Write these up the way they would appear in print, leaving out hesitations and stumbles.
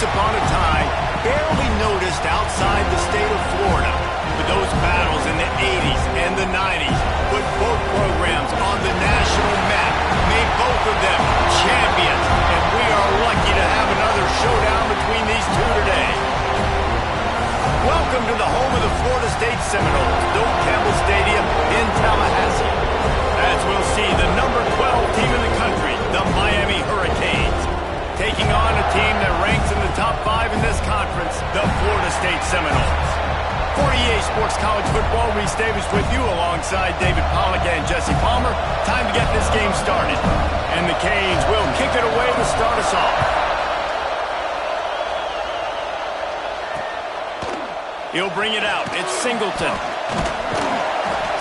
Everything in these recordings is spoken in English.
upon a time, barely noticed outside the state of Florida. But those battles in the 80s and the 90s put both programs on the national map, made both of them champions, and we are lucky to have another showdown between these two today. Welcome to the home of the Florida State Seminoles, Doak Campbell Stadium in Tallahassee. As we'll see, the number 12 team in the country, the Miami Hurricanes, taking on a team that ranks in the top 5 in this conference, the Florida State Seminoles. 48 Sports College Football, Reese Davis with you alongside David Pollack and Jesse Palmer. Time to get this game started. And the Canes will kick it away to start us off. He'll bring it out. It's Singleton.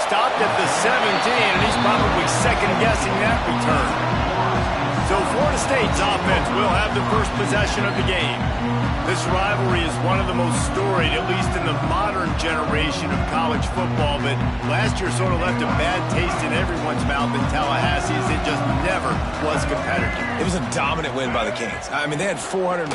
Stopped at the 17, and he's probably second-guessing that return. So Florida State's offense will have the first possession of the game. This rivalry is one of the most storied, at least in the modern generation of college football, but last year sort of left a bad taste in everyone's mouth in Tallahassee as it just never was competitive. It was a dominant win by the Canes. I mean, they had 445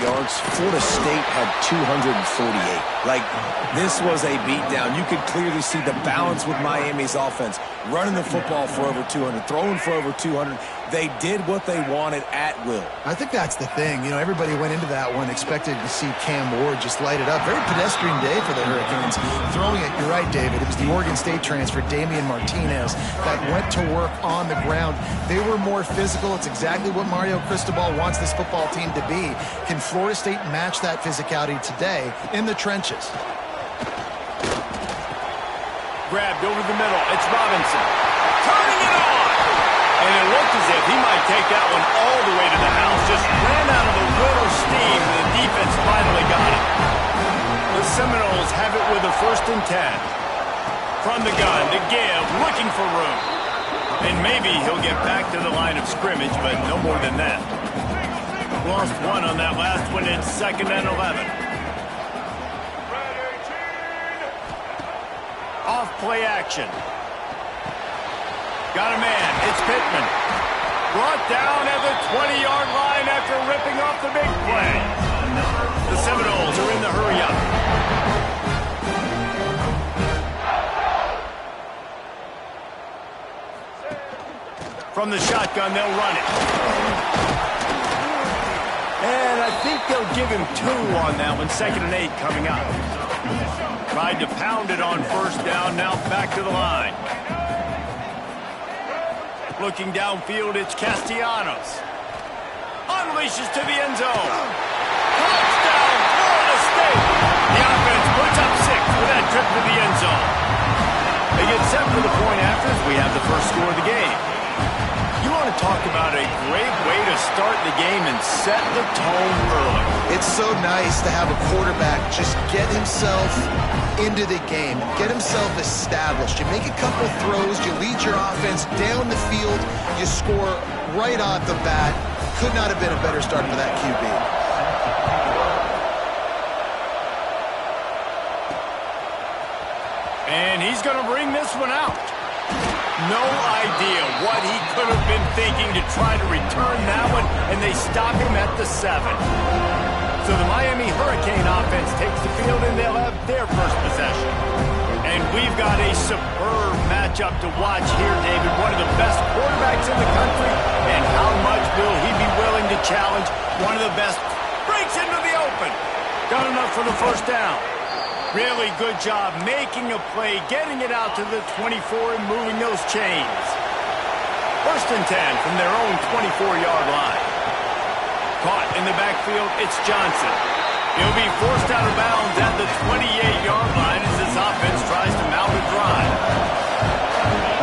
yards. Florida State had 248. Like, this was a beatdown. You could clearly see the balance with Miami's offense. Running the football for over 200, throwing for over 200. They did what they wanted at will. I think that's the thing. You know, everybody went into that one expecting to see Cam Ward just light it up. Very pedestrian day for the Hurricanes. Throwing it, you're right, David. It was the Oregon State transfer, Damian Martinez, that went to work on the ground. They were more physical. It's exactly what Mario Cristobal wants this football team to be. Can Florida State match that physicality today in the trenches? Grabbed over the middle. It's Robinson. Turning it on! And it looked as if he might take that one all the way to the house. Just ran out of a little steam, and the defense finally got it. The Seminoles have it with a 1st and 10. From the gun, to give, looking for room. And maybe he'll get back to the line of scrimmage, but no more than that. Lost one on that last one. It's 2nd and 11. Off play action. Got a man. It's Pittman. Brought down at the 20-yard line after ripping off the big play. The Seminoles are in the hurry-up. From the shotgun, they'll run it. And I think they'll give him 2 on that one. 2nd and 8 coming up. Tried to pound it on 1st down, now back to the line. Looking downfield, it's Castellanos. Unleashes to the end zone. Touchdown, Florida State! The offense puts up 6 with that trip to the end zone. They get set for the point after as we have the first score of the game. You want to talk about a great way to start the game and set the tone early. It's so nice to have a quarterback just get himself into the game, get himself established. You make a couple throws, you lead your offense down the field, you score right off the bat. Could not have been a better start for that QB. And he's going to bring this one out. No idea what he could have been thinking to try to return that one, and they stop him at the 7. So the Miami Hurricane offense takes the field, and they'll have their first possession. And we've got a superb matchup to watch here, David. One of the best quarterbacks in the country, and how much will he be willing to challenge one of the best? Breaks into the open. Got enough for the 1st down. Really good job making a play, getting it out to the 24 and moving those chains. 1st and 10 from their own 24-yard line. Caught in the backfield, it's Johnson. He'll be forced out of bounds at the 28-yard line as his offense tries to mount a drive.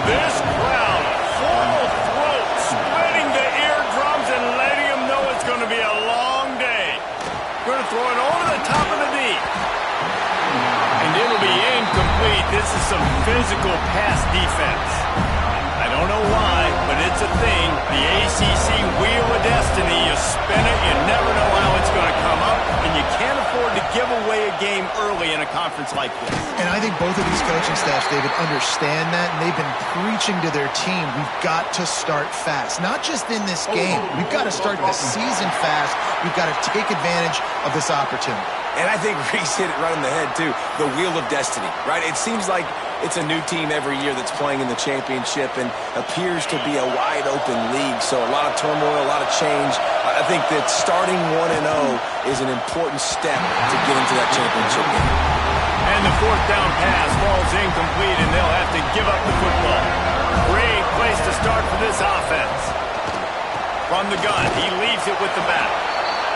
This crowd, full throat, spreading the eardrums and letting them know it's going to be a long day. Going to throw it over the top of the knee. And it'll be incomplete. This is some physical pass defense. I don't know why, but it's a thing. The ACC Wheel of Destiny. You spin it, you never know how it's going to come up, and you can't afford to give away a game early in a conference like this. And I think both of these coaching staffs, David, understand that, and they've been preaching to their team, we've got to start fast. Not just in this game. We've got to start the season fast. We've got to take advantage of this opportunity. And I think Reese hit it right on the head, too. The wheel of destiny, right? It seems like it's a new team every year that's playing in the championship and appears to be a wide-open league. So a lot of turmoil, a lot of change. I think that starting 1-0 is an important step to get into that championship game. And the fourth down pass falls incomplete, and they'll have to give up the football. Great place to start for this offense. From the gun, he leaves it with the back.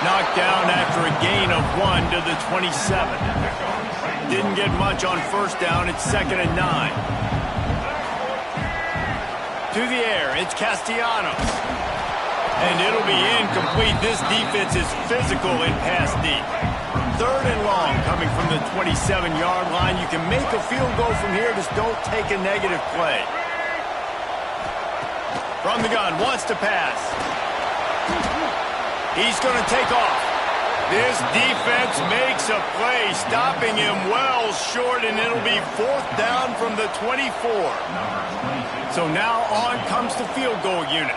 Knocked down after a gain of 1 to the 27. Didn't get much on first down. It's 2nd and 9. To the air, it's Castellanos. And it'll be incomplete. This defense is physical in pass deep. 3rd and long coming from the 27-yard line. You can make a field goal from here. Just don't take a negative play. From the gun, wants to pass. He's going to take off. This defense makes a play, stopping him well short, and it'll be 4th down from the 24. So now on comes the field goal unit.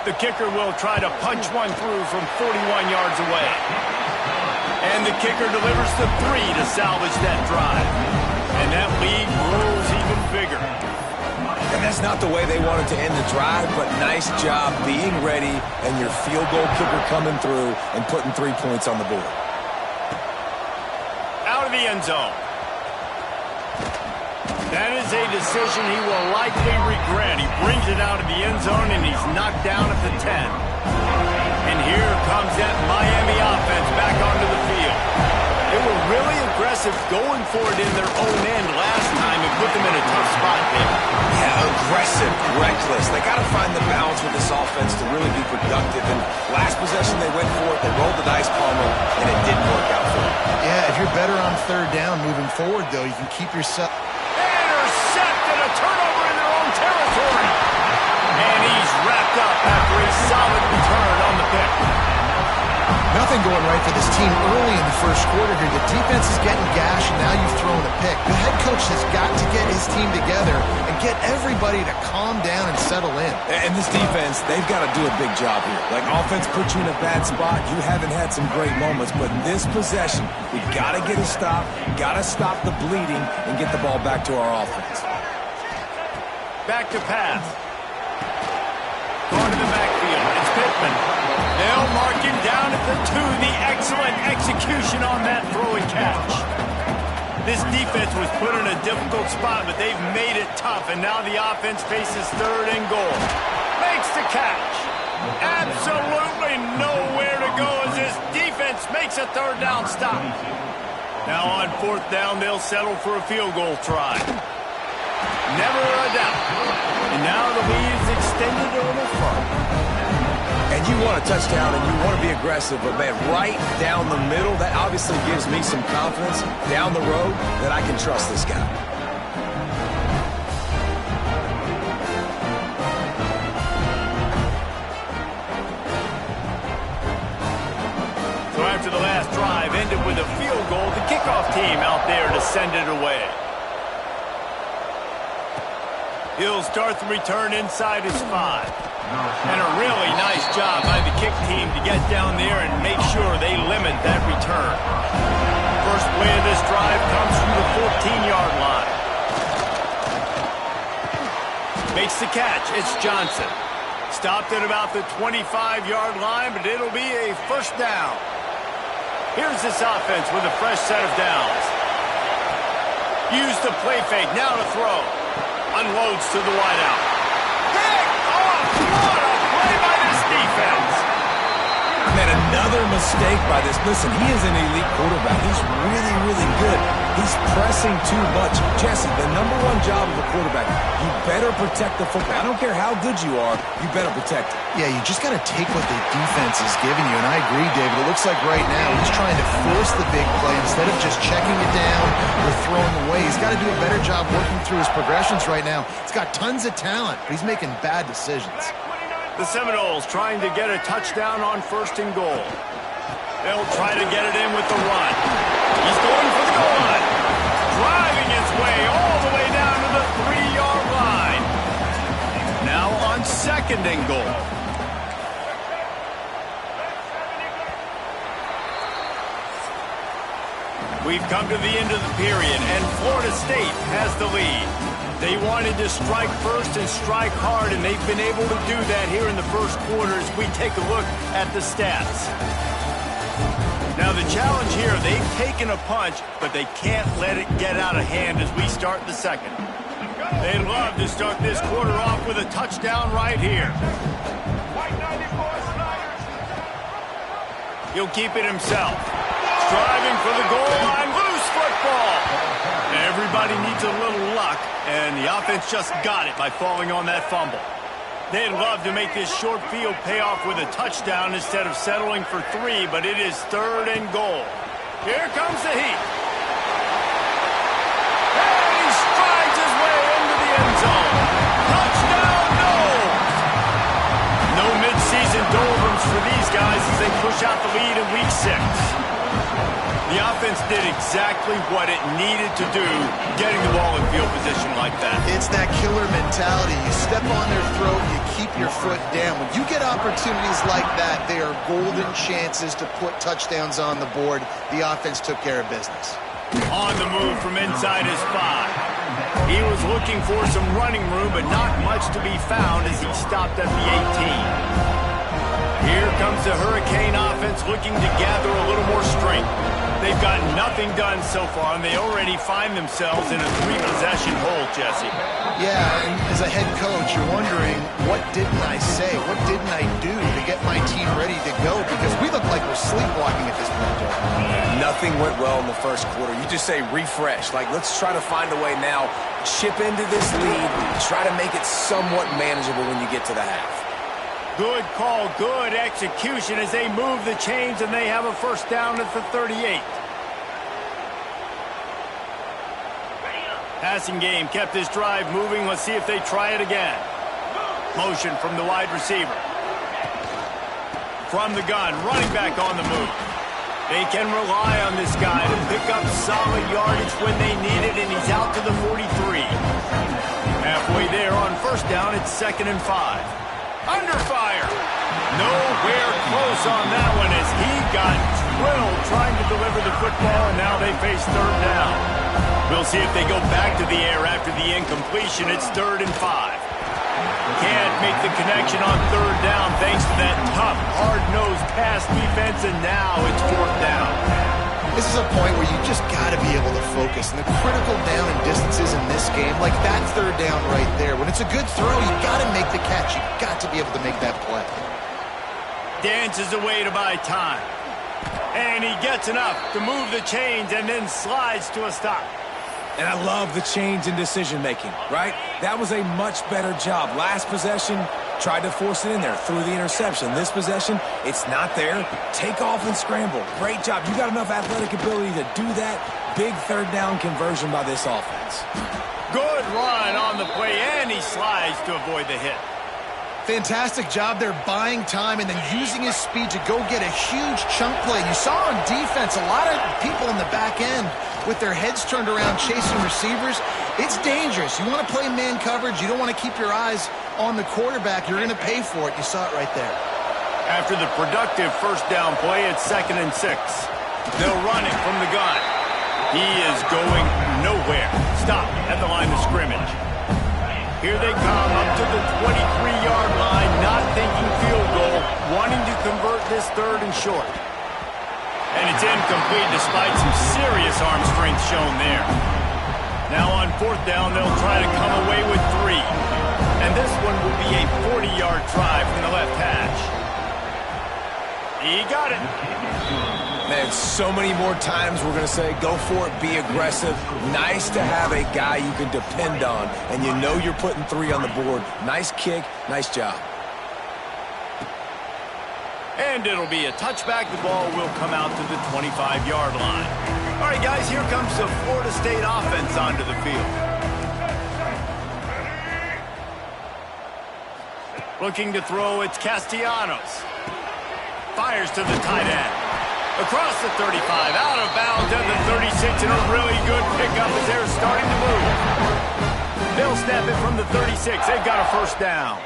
The kicker will try to punch one through from 41 yards away. And the kicker delivers the 3 to salvage that drive. And that lead grows even bigger. And that's not the way they wanted to end the drive, but nice job being ready and your field goal kicker coming through and putting 3 points on the board. Out of the end zone. That is a decision he will likely regret. He brings it out of the end zone, and he's knocked down at the 10. And here comes that Miami offense back onto the field. They were really aggressive going for it in their own end last time and put them in a tough spot, David. Yeah, aggressive, reckless. They got to find the balance with this offense to really be productive. And last possession, they went for it. They rolled the dice, Palmer, and it didn't work out for them. Yeah, if you're better on 3rd down moving forward, though, you can keep yourself... Intercepted, a turnover in their own territory. And he's wrapped up after a solid return on the pick. Nothing going right for this team early in the first quarter here. The defense is getting gashed, and now you've thrown a pick. The head coach has got to get his team together and get everybody to calm down and settle in. And this defense, they've got to do a big job here. Like, offense put you in a bad spot. You haven't had some great moments, but in this possession, we've got to get a stop, got to stop the bleeding, and get the ball back to our offense. Back to pass. Going to the backfield. It's Pittman. They'll mark him down at the 2. The excellent execution on that throw and catch. This defense was put in a difficult spot, but they've made it tough, and now the offense faces 3rd and goal. Makes the catch. Absolutely nowhere to go as this defense makes a 3rd down stop. Now on 4th down, they'll settle for a field goal try. Never a doubt. And now the lead is extended a little further. And you want a touchdown and you want to be aggressive, but, man, right down the middle, that obviously gives me some confidence down the road that I can trust this guy. So after the last drive ended with a field goal, the kickoff team out there to send it away. He'll start the return inside his 5. And a really nice job by the kick team to get down there and make sure they limit that return. First play of this drive comes from the 14-yard line. Makes the catch. It's Johnson. Stopped at about the 25-yard line, but it'll be a 1st down. Here's this offense with a fresh set of downs. Use the play fake. Now to throw. Unloads to the wideout. Pick off! What a play by this defense! Man, another mistake by this. Listen, he is an elite quarterback. He's really, really good. He's pressing too much. Jesse, the #1 job of a quarterback, you better protect the football. I don't care how good you are, you better protect it. Yeah, you just got to take what the defense is giving you. And I agree, David. It looks like right now he's trying to force the big play instead of just checking it down or throwing away. He's got to do a better job working through his progressions right now. He's got tons of talent, but he's making bad decisions. The Seminoles trying to get a touchdown on 1st and goal. They'll try to get it in with the run. He's going for the goal line. Driving his way all the way down to the 3-yard line. Now on 2nd and goal. We've come to the end of the period, and Florida State has the lead. They wanted to strike first and strike hard, and they've been able to do that here in the first quarter as we take a look at the stats. Now the challenge here, they've taken a punch, but they can't let it get out of hand as we start the second. They'd love to start this quarter off with a touchdown right here. He'll keep it himself. Driving for the goal line, loose football. Everybody needs a little luck, and the offense just got it by falling on that fumble. They'd love to make this short field pay off with a touchdown instead of settling for 3, but it is 3rd and goal. Here comes the heat. And he strides his way into the end zone. Touchdown, no! No midseason doldrums for these guys as they push out the lead in week 6. The offense did exactly what it needed to do, getting the ball in field position like that. It's that killer mentality. You step on their throat, you keep your foot down. When you get opportunities like that, they are golden chances to put touchdowns on the board. The offense took care of business. On the move from inside his 5. He was looking for some running room, but not much to be found as he stopped at the 18. Here comes the Hurricane offense looking to gather a little more strength. They've got nothing done so far, and they already find themselves in a 3-possession hole, Jesse. Yeah, and as a head coach, you're wondering, what didn't I say? What didn't I do to get my team ready to go? Because we look like we're sleepwalking at this point. Nothing went well in the first quarter. You just say refresh. Like, let's try to find a way now, chip into this lead, try to make it somewhat manageable when you get to the half. Good call, good execution as they move the chains, and they have a first down at the 38. Passing game kept this drive moving. Let's see if they try it again. Motion from the wide receiver. From the gun, running back on the move. They can rely on this guy to pick up solid yardage when they need it, and he's out to the 43. Halfway there on first down, it's 2nd and 5. Under fire. Nowhere close on that one as he got drilled trying to deliver the football, and now they face 3rd down. We'll see if they go back to the air after the incompletion. It's 3rd and 5. Can't make the connection on 3rd down thanks to that tough, hard-nosed pass defense, and now it's 4th down. This is a point where you just got to be able to focus. And the critical down and distances in this game, like that 3rd down right there, when it's a good throw, you got to make the catch. You got to be able to make that play. Dances away to buy time. And he gets enough to move the chains and then slides to a stop. And I love the change in decision-making, right? That was a much better job. Last possession, tried to force it in there, threw the interception. This possession, it's not there. Take off and scramble. Great job. You got enough athletic ability to do that. Big 3rd down conversion by this offense. Good run on the play, and he slides to avoid the hit. Fantastic job there buying time and then using his speed to go get a huge chunk play. You saw on defense a lot of people in the back end with their heads turned around chasing receivers. It's dangerous. You want to play man coverage. You don't want to keep your eyes on the quarterback. You're going to pay for it. You saw it right there. After the productive first down play, it's 2nd and 6. They'll run it from the gun. He is going nowhere. Stop at the line of scrimmage. Here they come up to the 23-yard line, not thinking field goal, wanting to convert this 3rd and short. And it's incomplete despite some serious arm strength shown there. Now on 4th down, they'll try to come away with 3. And this one will be a 40-yard try from the left hash. He got it. Man, so many more times we're going to say, go for it, be aggressive. Nice to have a guy you can depend on, and you know you're putting 3 on the board. Nice kick, nice job. And it'll be a touchback. The ball will come out to the 25-yard line. All right, guys, here comes the Florida State offense onto the field. Looking to throw, it's Castellanos. Fires to the tight end. Across the 35, out of bounds at the 36, and a really good pickup as they're starting to move. They'll snap it from the 36. They've got a first down.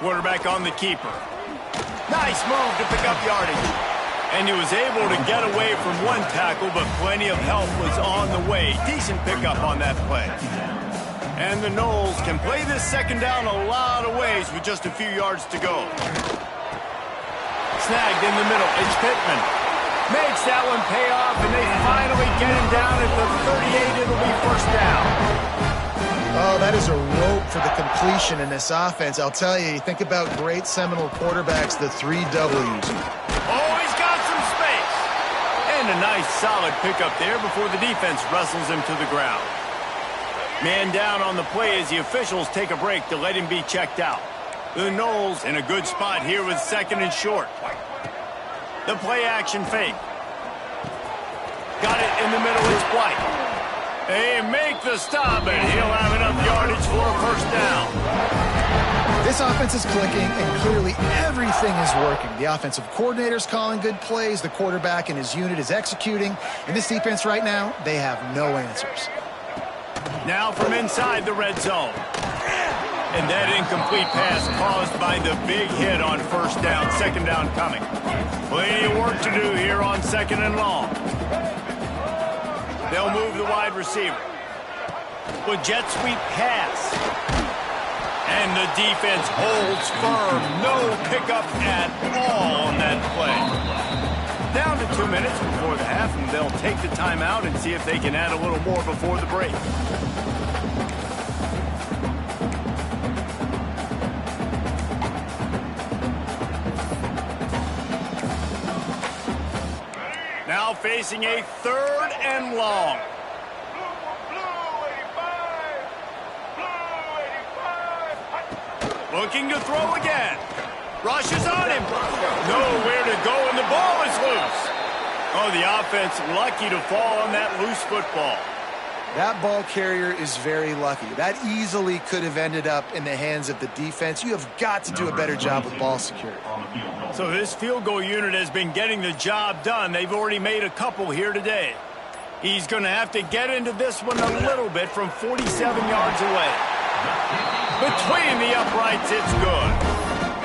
Quarterback on the keeper. Nice move to pick up yardage. And he was able to get away from one tackle, but plenty of help was on the way. Decent pickup on that play. And the Noles can play this second down a lot of ways with just a few yards to go. Snagged in the middle. It's Pittman. Makes that one pay off, and they finally get him down at the 38. It'll be first down. Oh, that is a rope for the completion in this offense. I'll tell you, you think about great Seminole quarterbacks, the 3 W's. Oh, he's got some space. And a nice solid pickup there before the defense wrestles him to the ground. Man down on the play as the officials take a break to let him be checked out. The Noles in a good spot here with second and short. The play action fake. Got it in the middle, it's White. They make the stop, and he'll have enough yardage for a first down. This offense is clicking, and clearly everything is working. The offensive coordinator's calling good plays. The quarterback and his unit is executing. And this defense right now, they have no answers. Now from inside the red zone. And that incomplete pass caused by the big hit on first down. Second down coming. Plenty of work to do here on second and long. They'll move the wide receiver. With jet sweep pass. And the defense holds firm. No pickup at all on that play. Down to 2 minutes before the half, and they'll take the timeout and see if they can add a little more before the break. Now facing a third and long. Looking to throw again. Rushes on him. Nowhere to go, and the ball is loose. Oh, the offense lucky to fall on that loose football. That ball carrier is very lucky. That easily could have ended up in the hands of the defense. You have got to do a better job with ball security. So this field goal unit has been getting the job done. They've already made a couple here today. He's going to have to get into this one a little bit from 47 yards away. Between the uprights, it's good.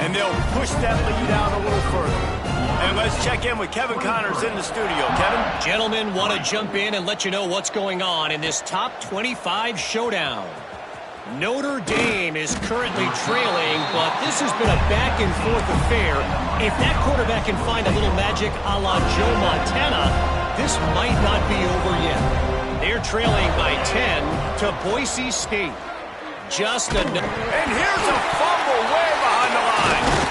And they'll push that lead out a little further. And let's check in with Kevin Connors in the studio. Kevin? Gentlemen, want to jump in and let you know what's going on in this top 25 showdown. Notre Dame is currently trailing, but this has been a back-and-forth affair. If that quarterback can find a little magic a la Joe Montana, this might not be over yet. They're trailing by 10 to Boise State. And here's a fumble way behind the line.